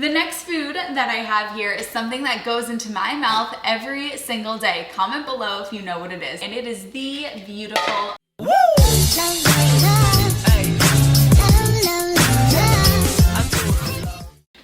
The next food that I have here is something that goes into my mouth every single day. Comment below if you know what it is. And it is the beautiful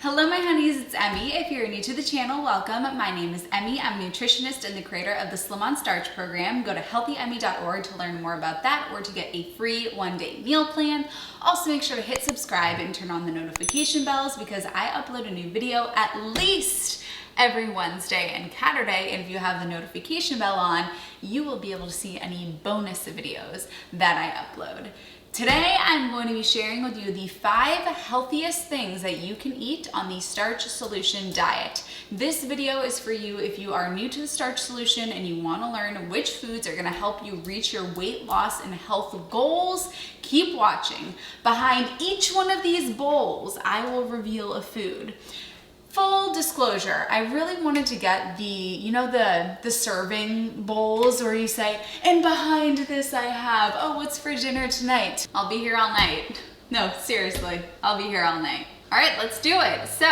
Hello my honeys, it's Emmy. If you're new to the channel, welcome. My name is Emmy. I'm a nutritionist and the creator of the Slim on Starch program. Go to healthyemmie.org to learn more about that or to get a free one-day meal plan. Also make sure to hit subscribe and turn on the notification bells because I upload a new video at least every Wednesday and Saturday, and if you have the notification bell on, you will be able to see any bonus videos that I upload. Today, I'm going to be sharing with you the 5 healthiest things that you can eat on the Starch Solution diet. This video is for you if you are new to the Starch Solution and you want to learn which foods are going to help you reach your weight loss and health goals. Keep watching. Behind each one of these bowls, I will reveal a food. Full disclosure, I really wanted to get the serving bowls where you say, and behind this I have, oh, what's for dinner tonight? I'll be here all night. No, seriously, I'll be here all night. All right, let's do it. So,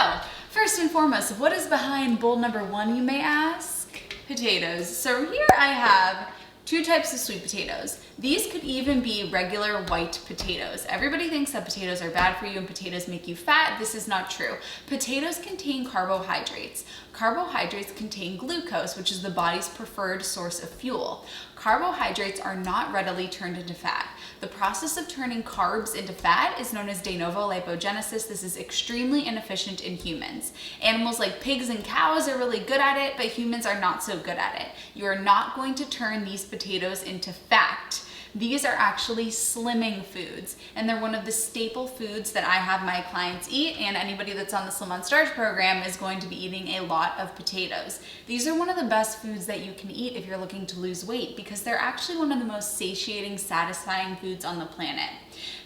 first and foremost, what is behind bowl number 1, you may ask? Potatoes. So here I have 2 types of sweet potatoes. These could even be regular white potatoes. Everybody thinks that potatoes are bad for you and potatoes make you fat. This is not true. Potatoes contain carbohydrates. Carbohydrates contain glucose, which is the body's preferred source of fuel. Carbohydrates are not readily turned into fat. The process of turning carbs into fat is known as de novo lipogenesis. This is extremely inefficient in humans. Animals like pigs and cows are really good at it, but humans are not so good at it. You are not going to turn these potatoes into fat. These are actually slimming foods, and they're one of the staple foods that I have my clients eat, and anybody that's on the Slim on Starch program is going to be eating a lot of potatoes. These are one of the best foods that you can eat if you're looking to lose weight because they're actually one of the most satiating, satisfying foods on the planet.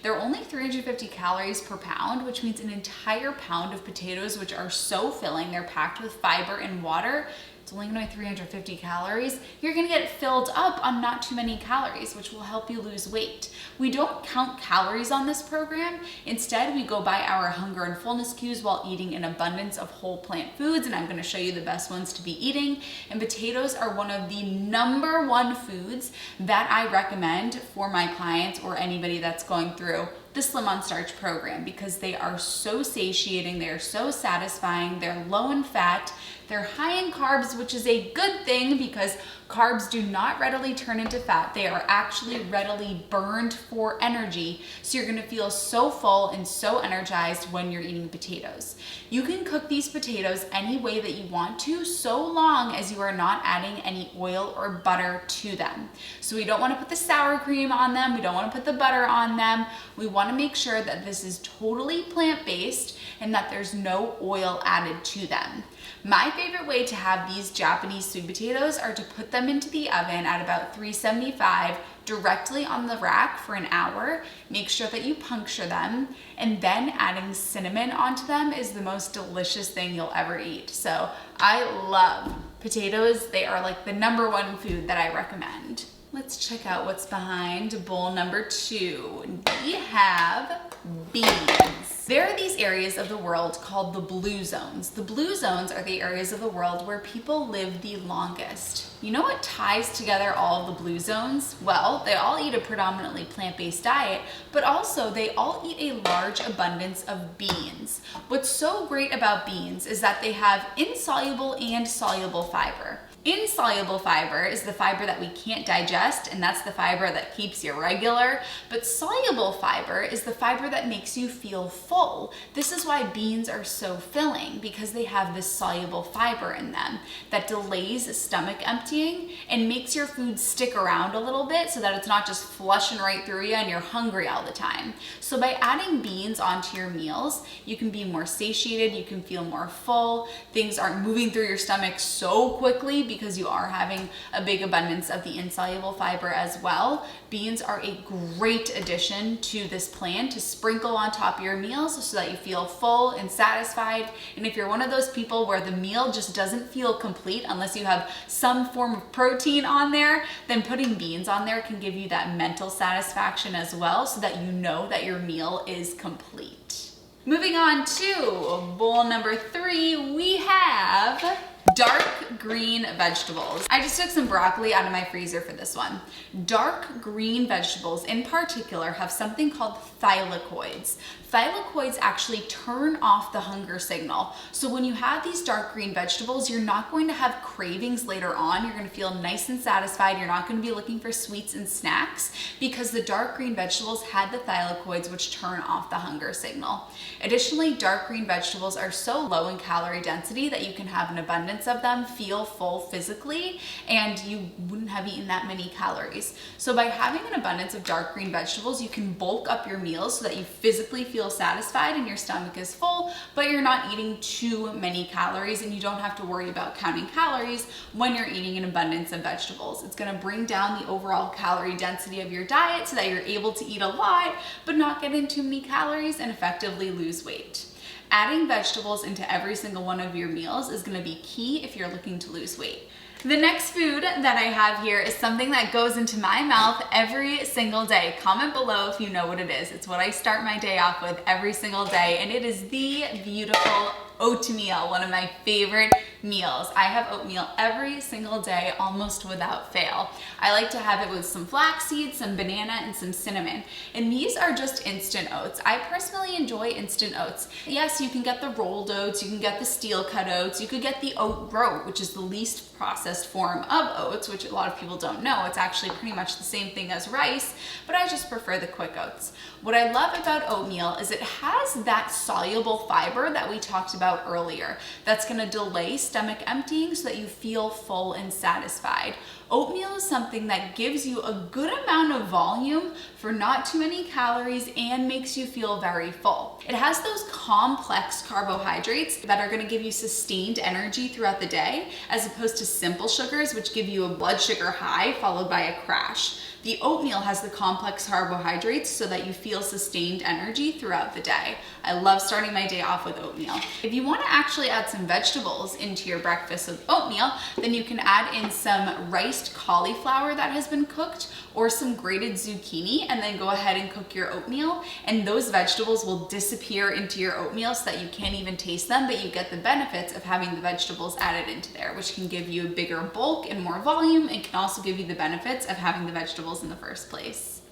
They're only 350 calories per pound, which means an entire pound of potatoes, which are so filling, they're packed with fiber and water. It's only gonna be 350 calories. You're gonna get filled up on not too many calories, which will help you lose weight. We don't count calories on this program. Instead, we go by our hunger and fullness cues while eating an abundance of whole plant foods, and I'm gonna show you the best ones to be eating. And potatoes are one of the #1 foods that I recommend for my clients or anybody that's going through the Slim on Starch program because they are so satiating, they are so satisfying, they're low in fat, they're high in carbs, which is a good thing because carbs do not readily turn into fat. They are actually readily burned for energy. So you're gonna feel so full and so energized when you're eating potatoes. You can cook these potatoes any way that you want to, so long as you are not adding any oil or butter to them. So we don't wanna put the sour cream on them. We don't wanna put the butter on them. We wanna make sure that this is totally plant-based and that there's no oil added to them. My favorite way to have these Japanese sweet potatoes are to put them into the oven at about 375 directly on the rack for an hour. Make sure that you puncture them, and then adding cinnamon onto them is the most delicious thing you'll ever eat. So I love potatoes. They are like the #1 food that I recommend. Let's check out what's behind bowl number 2. We have beans. There are these areas of the world called the blue zones. The blue zones are the areas of the world where people live the longest. You know what ties together all of the blue zones? Well, they all eat a predominantly plant-based diet, but also they all eat a large abundance of beans. What's so great about beans is that they have insoluble and soluble fiber. Insoluble fiber is the fiber that we can't digest, and that's the fiber that keeps you regular. But soluble fiber is the fiber that makes you feel full. This is why beans are so filling, because they have this soluble fiber in them that delays stomach emptying and makes your food stick around a little bit so that it's not just flushing right through you and you're hungry all the time. So by adding beans onto your meals, you can be more satiated, you can feel more full, things aren't moving through your stomach so quickly because you are having a big abundance of the insoluble fiber as well. Beans are a great addition to this plan to sprinkle on top of your meals so that you feel full and satisfied. And if you're one of those people where the meal just doesn't feel complete unless you have some form of protein on there, then putting beans on there can give you that mental satisfaction as well so that you know that your meal is complete. Moving on to bowl number 3, we have dark green vegetables. I just took some broccoli out of my freezer for this one. Dark green vegetables in particular have something called thylakoids. Thylakoids actually turn off the hunger signal. So when you have these dark green vegetables, you're not going to have cravings later on. You're going to feel nice and satisfied. You're not going to be looking for sweets and snacks because the dark green vegetables had the thylakoids, which turn off the hunger signal. Additionally, dark green vegetables are so low in calorie density that you can have an abundance of them, feel full physically, and you wouldn't have eaten that many calories. So by having an abundance of dark green vegetables, you can bulk up your meals so that you physically feel satisfied and your stomach is full, but you're not eating too many calories, and you don't have to worry about counting calories when you're eating an abundance of vegetables. It's going to bring down the overall calorie density of your diet so that you're able to eat a lot, but not get in too many calories and effectively lose weight. Adding vegetables into every single one of your meals is going to be key if you're looking to lose weight. The next food that I have here is something that goes into my mouth every single day. Comment below if you know what it is. It's what I start my day off with every single day, and it is the beautiful oatmeal, one of my favorite meals. I have oatmeal every single day, almost without fail. I like to have it with some flax seeds, some banana, and some cinnamon. And these are just instant oats. I personally enjoy instant oats. Yes, you can get the rolled oats, you can get the steel cut oats, you could get the oat groat, which is the least processed form of oats, which a lot of people don't know. It's actually pretty much the same thing as rice, but I just prefer the quick oats. What I love about oatmeal is it has that soluble fiber that we talked about earlier. That's going to delay stomach emptying so that you feel full and satisfied. Oatmeal is something that gives you a good amount of volume for not too many calories and makes you feel very full. It has those complex carbohydrates that are going to give you sustained energy throughout the day, as opposed to simple sugars, which give you a blood sugar high followed by a crash. The oatmeal has the complex carbohydrates so that you feel sustained energy throughout the day. I love starting my day off with oatmeal. If you want to actually add some vegetables into your breakfast with oatmeal, then you can add in some riced cauliflower that has been cooked or some grated zucchini, and then go ahead and cook your oatmeal, and those vegetables will disappear into your oatmeal so that you can't even taste them, but you get the benefits of having the vegetables added into there, which can give you a bigger bulk and more volume. It can also give you the benefits of having the vegetables in the first place.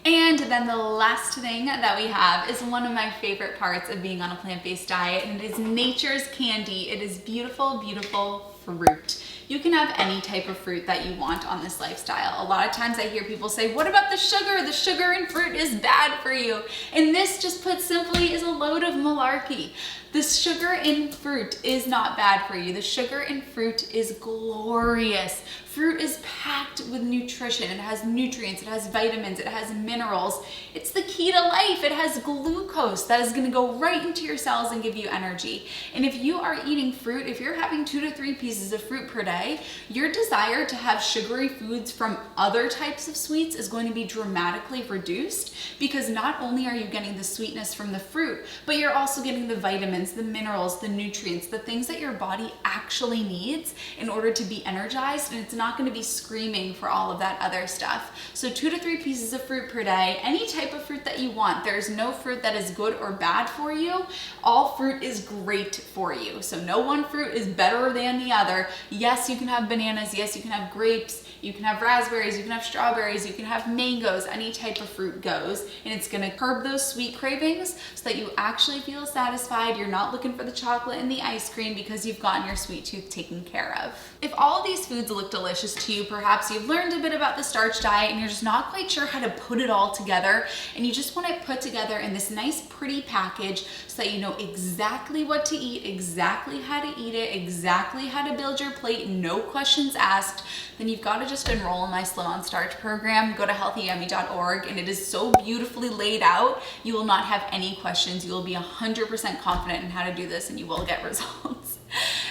And then the last thing that we have is one of my favorite parts of being on a plant-based diet, and it is nature's candy. It is beautiful, beautiful fruit. You can have any type of fruit that you want on this lifestyle. A lot of times I hear people say, what about the sugar? The sugar in fruit is bad for you. And this, just put simply, is a load of malarkey. The sugar in fruit is not bad for you. The sugar in fruit is glorious. Fruit is packed with nutrition. It has nutrients, it has vitamins, it has minerals. It's the key to life. It has glucose that is gonna go right into your cells and give you energy. And if you are eating fruit, if you're having 2 to 3 pieces of fruit per day, your desire to have sugary foods from other types of sweets is going to be dramatically reduced, because not only are you getting the sweetness from the fruit, but you're also getting the vitamins, the minerals, the nutrients, the things that your body actually needs in order to be energized, and it's not going to be screaming for all of that other stuff. So 2 to 3 pieces of fruit per day, any type of fruit that you want. There's no fruit that is good or bad for you. All fruit is great for you. So no one fruit is better than the other. Yes, you can have bananas. Yes, you can have grapes. You can have raspberries, you can have strawberries, you can have mangoes. Any type of fruit goes, and it's gonna curb those sweet cravings so that you actually feel satisfied. You're not looking for the chocolate and the ice cream because you've gotten your sweet tooth taken care of. If all of these foods look delicious to you, perhaps you've learned a bit about the starch diet and you're just not quite sure how to put it all together, and you just want it put together in this nice pretty package so that you know exactly what to eat, exactly how to eat it, exactly how to build your plate, no questions asked, then you've got to just enroll in my Slim on Starch program. Go to healthyemmie.org, and it is so beautifully laid out. You will not have any questions. You will be 100% confident in how to do this, and you will get results.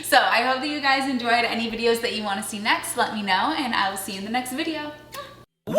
So I hope that you guys enjoyed. Any videos that you want to see next, let me know, and I will see you in the next video. Woo!